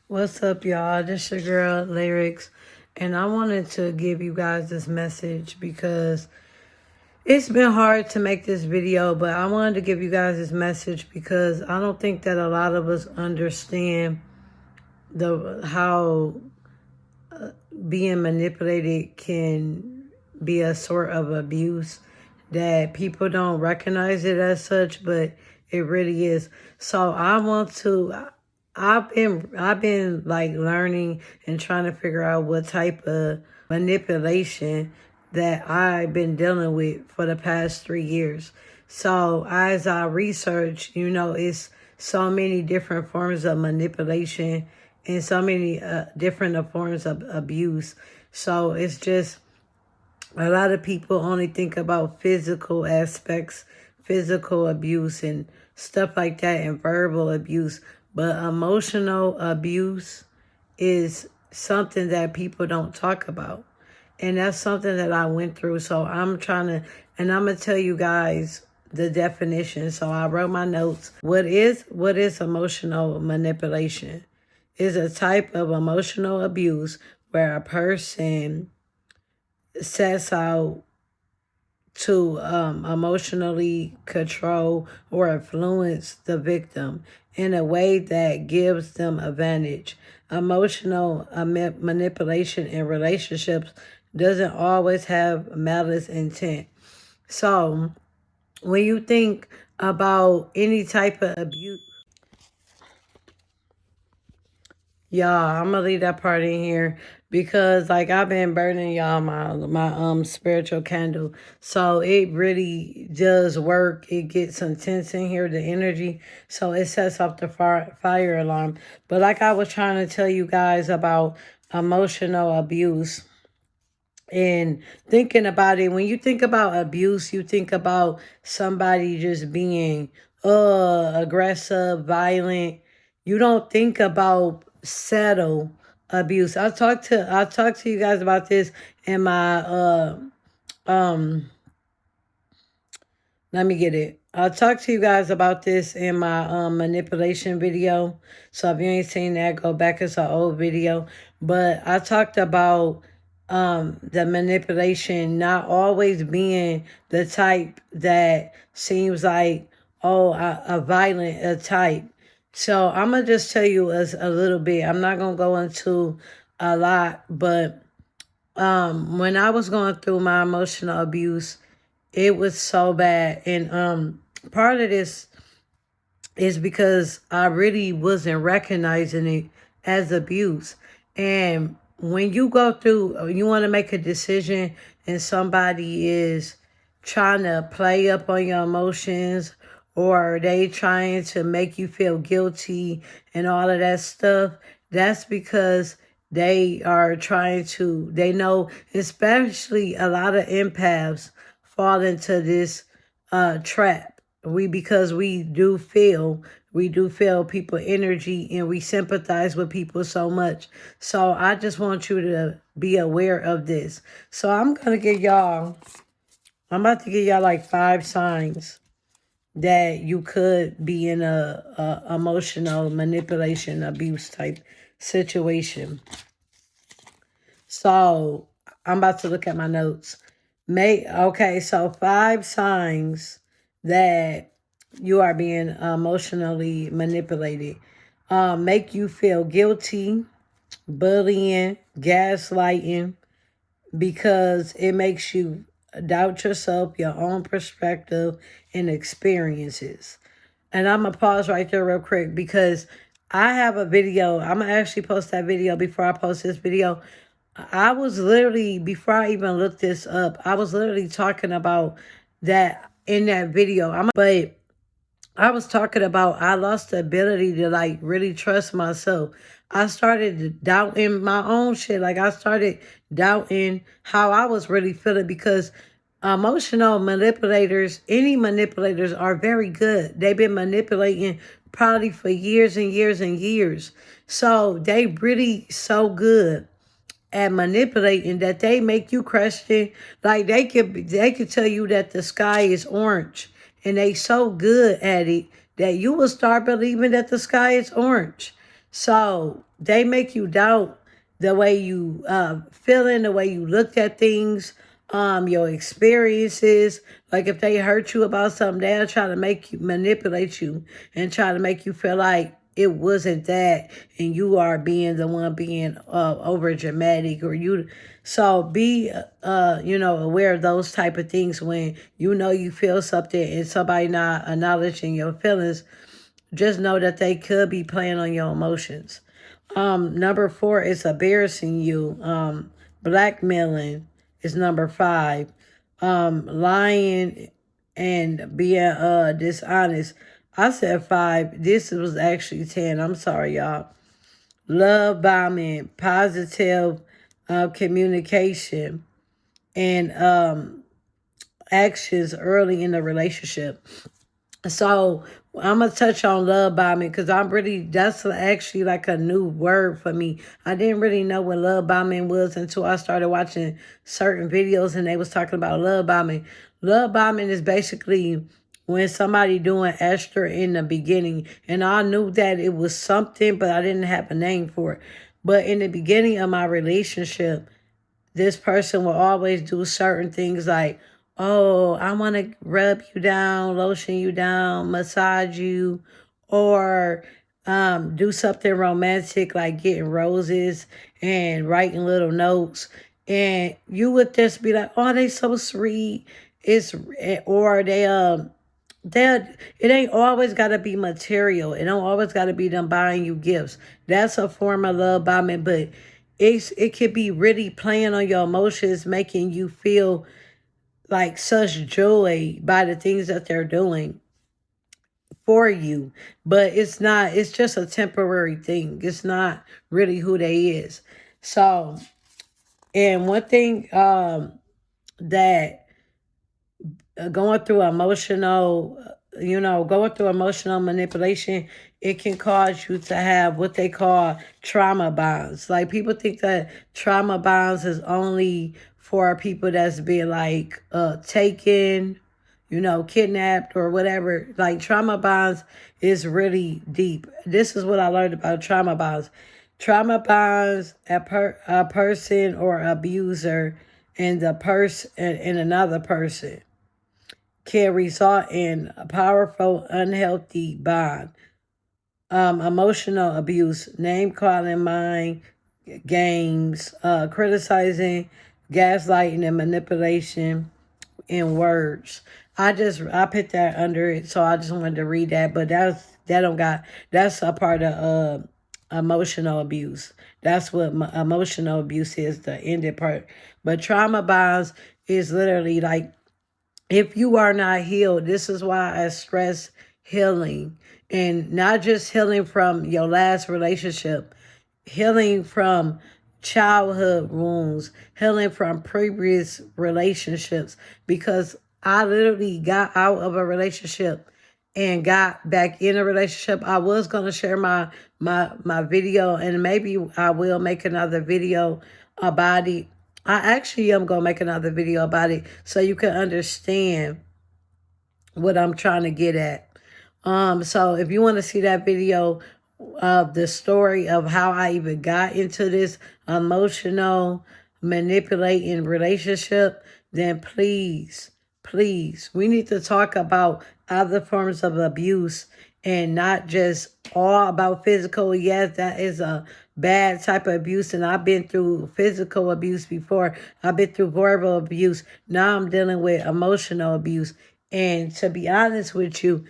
What's up, y'all? This your girl, Lyrics, and I wanted to give you guys this message because it's been hard to make this video, but I wanted to give you guys this message because I don't think that a lot of us understand how being manipulated can be a sort of abuse, that people don't recognize it as such, but it really is. So I've been like learning and trying to figure out what type of manipulation that I've been dealing with for the past 3 years. So as I research, it's so many different forms of manipulation and so many different forms of abuse. So it's just a lot of people only think about physical aspects, physical abuse and stuff like that, and verbal abuse. But emotional abuse is something that people don't talk about. And that's something that I went through. So and I'm going to tell you guys the definition. So I wrote my notes. What is emotional manipulation? Is a type of emotional abuse where a person sets out to emotionally control or influence the victim in a way that gives them advantage. Emotional manipulation in relationships doesn't always have malice intent. So when you think about any type of abuse, y'all, I'm gonna leave that part in here because like I've been burning y'all my spiritual candle. So it really does work. It gets intense in here, the energy. So it sets off the fire alarm. But like I was trying to tell you guys about emotional abuse and thinking about it, when you think about abuse, you think about somebody just being aggressive, violent. You don't think about subtle abuse. I talked to you guys about this in my um let me get it. I'll talk to you guys about this in my manipulation video. So if you ain't seen that, go back. It's an old video. But I talked about the manipulation not always being the type that seems like, oh, a violent type. So I'm going to just tell you a little bit. I'm not going to go into a lot, but when I was going through my emotional abuse, it was so bad. And part of this is because I really wasn't recognizing it as abuse. And when you go through, you want to make a decision and somebody is trying to play up on your emotions, or they trying to make you feel guilty and all of that stuff, that's because they know, especially a lot of empaths fall into this trap. Because we do feel people energy, and we sympathize with people so much. So I just want you to be aware of this. So I'm about to give y'all like 5 signs that you could be in a emotional manipulation abuse type situation. So I'm about to look at my notes. So 5 signs that you are being emotionally manipulated. Make you feel guilty, bullying, gaslighting, because it makes you doubt yourself, your own perspective, and experiences. And I'm going to pause right there real quick because I have a video. I'm going to actually post that video before I post this video. I was literally, before I even looked this up, I was literally talking about that in that video. But I was talking about I lost the ability to like really trust myself. I started doubting my own shit. Like I started doubting how I was really feeling, because emotional manipulators, any manipulators, are very good. They've been manipulating probably for years and years and years. So they really so good at manipulating that they make you question. Like they could tell you that the sky is orange, and they so good at it that you will start believing that the sky is orange. So they make you doubt the way you feeling, the way you looked at things, your experiences. Like if they hurt you about something, they'll try to make you manipulate you and try to make you feel like it wasn't that, and you are being the one being over dramatic, or you. So be aware of those type of things when you know you feel something and somebody not acknowledging your feelings. Just know that they could be playing on your emotions. Number 4 is embarrassing you. Blackmailing is number 5. Lying and being dishonest. I said 5. This was actually 10. I'm sorry, y'all. Love bombing, positive communication, and actions early in the relationship. So I'm gonna touch on love bombing because that's actually like a new word for me. I didn't really know what love bombing was until I started watching certain videos and they was talking about love bombing. Love bombing is basically when somebody doing extra in the beginning, and I knew that it was something, but I didn't have a name for it. But in the beginning of my relationship, this person will always do certain things like, oh, I want to rub you down, lotion you down, massage you, or do something romantic like getting roses and writing little notes. And you would just be like, oh, they so sweet. Or that it ain't always gotta be material. It don't always gotta be them buying you gifts. That's a form of love bombing, but it could be really playing on your emotions, making you feel like such joy by the things that they're doing for you. But it's not, it's just a temporary thing. It's not really who they is. So, and one thing that going through going through emotional manipulation, it can cause you to have what they call trauma bonds. Like people think that trauma bonds is only for people that's being like taken, kidnapped or whatever. Like trauma bonds is really deep. This is what I learned about trauma bonds. Trauma bonds a person or abuser and the person and another person can result in a powerful, unhealthy bond. Emotional abuse, name calling, mind games, criticizing, gaslighting, and manipulation in words. I put that under it, so I just wanted to read that. But that's a part of emotional abuse. That's what emotional abuse is, the ended part. But trauma bonds is literally like if you are not healed, this is why I stress healing, and not just healing from your last relationship, healing from childhood wounds, healing from previous relationships. Because I literally got out of a relationship and got back in a relationship. I was gonna share my video, and maybe I will make another video about it. I actually am gonna make another video about it so you can understand what I'm trying to get at. So if you want to see that video of the story of how I even got into this emotional manipulating relationship, then please, we need to talk about other forms of abuse and not just all about physical. Yes, that is a bad type of abuse, and I've been through physical abuse before. I've been through verbal abuse. Now I'm dealing with emotional abuse. And to be honest with you,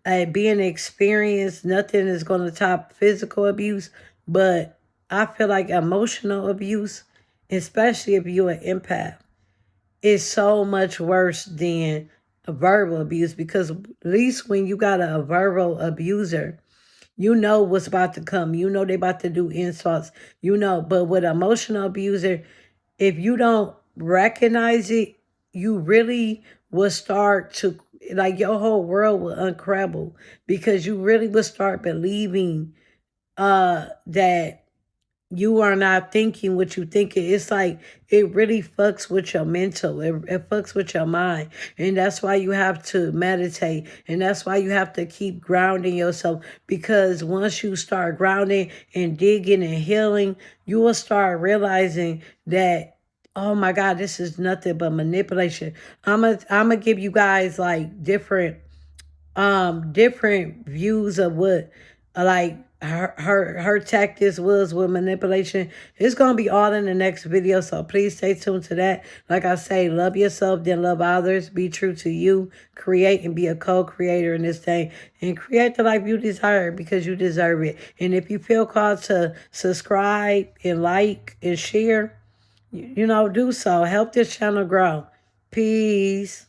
being experienced, nothing is going to top physical abuse. But I feel like emotional abuse, especially if you're an empath, is so much worse than a verbal abuse, because at least when you got a verbal abuser, you know what's about to come. You know they about to do insults. But with emotional abuser, if you don't recognize it, you really will start to, like, your whole world will uncrumble, because you really will start believing that you are not thinking what you thinking. It's like it really fucks with your mental. It fucks with your mind. And that's why you have to meditate. And that's why you have to keep grounding yourself. Because once you start grounding and digging and healing, you will start realizing that, oh my God, this is nothing but manipulation. I'm gonna give you guys like different views of what like her tactics was with manipulation. It's gonna be all in the next video, so please stay tuned to that. Like I say, love yourself, then love others. Be true to you. Create and be a co-creator in this thing, and create the life you desire because you deserve it. And if you feel called to subscribe and like and share, do so. Help this channel grow. Peace.